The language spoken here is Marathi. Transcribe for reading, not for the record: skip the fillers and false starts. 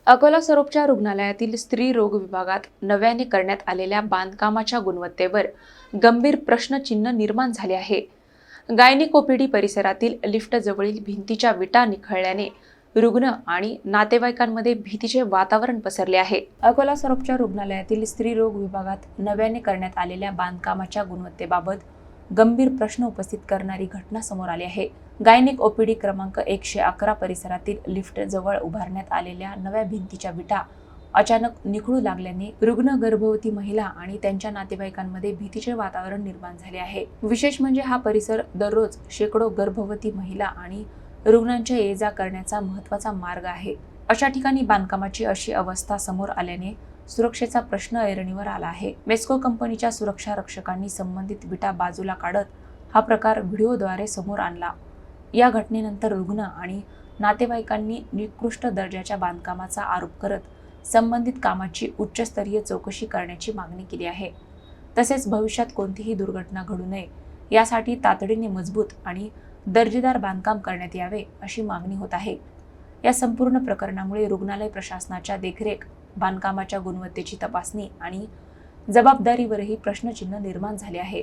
अकोला सरोपच्या रुग्णालयातील स्त्री रोग विभागात नव्याने करण्यात आलेल्या बांधकामाच्या गुणवत्तेवर गंभीर प्रश्नचिन्ह निर्माण झाले आहे। गायनिक ओपीडी परिसरातील लिफ्ट जवळील भिंतीच्या विटा निखळल्याने रुग्ण आणि नातेवाईकांमध्ये भीतीचे वातावरण पसरले आहे। अकोला सरोपच्या रुग्णालयातील स्त्री रोग विभागात नव्याने करण्यात आलेल्या बांधकामाच्या गुणवत्तेबाबत गंभीर प्रश्न उपस्थित करणारी घटना समोर आली आहे। गायनिक ओपीडी क्रमांक 111 परिसरातील लिफ्ट जवळ उभारण्यात आलेल्या नव्या भिंतीच्या विटा अचानक निखळू लागल्याने रुग्ण, गर्भवती महिला आणि त्यांच्या नातेवाईकांमध्ये भीतीचे वातावरण निर्माण झाले आहे। विशेष म्हणजे हा परिसर दररोज शेकडो गर्भवती महिला आणि रुग्णांच्या ये-जा करण्याचा महत्त्वाचा मार्ग आहे। अशा ठिकाणी बांधकामाची अशी अवस्था समोर आल्याने सुरक्षेचा प्रश्न ऐरणीवर आला आहे। मेस्को कंपनीच्या सुरक्षा रक्षकांनी संबंधित विटा बाजूला काढत हा प्रकार व्हिडिओद्वारे समोर आणला। या घटनेनंतर रुग्ण आणि नातेवाईकांनी निकृष्ट दर्जाच्या बांधकामाचा आरोप करत संबंधित कामाची उच्चस्तरीय चौकशी करण्याची मागणी केली आहे। तसेच भविष्यात कोणतीही दुर्घटना घडू नये यासाठी तातडीने मजबूत आणि दर्जेदार बांधकाम करण्यात यावे अशी मागणी होत आहे। या संपूर्ण प्रकरणामुळे रुग्णालय प्रशासनाच्या देखरेख, बांधकामाच्या गुणवत्तेची तपासणी आणि जबाबदारीवरही प्रश्नचिन्ह निर्माण झाले आहे।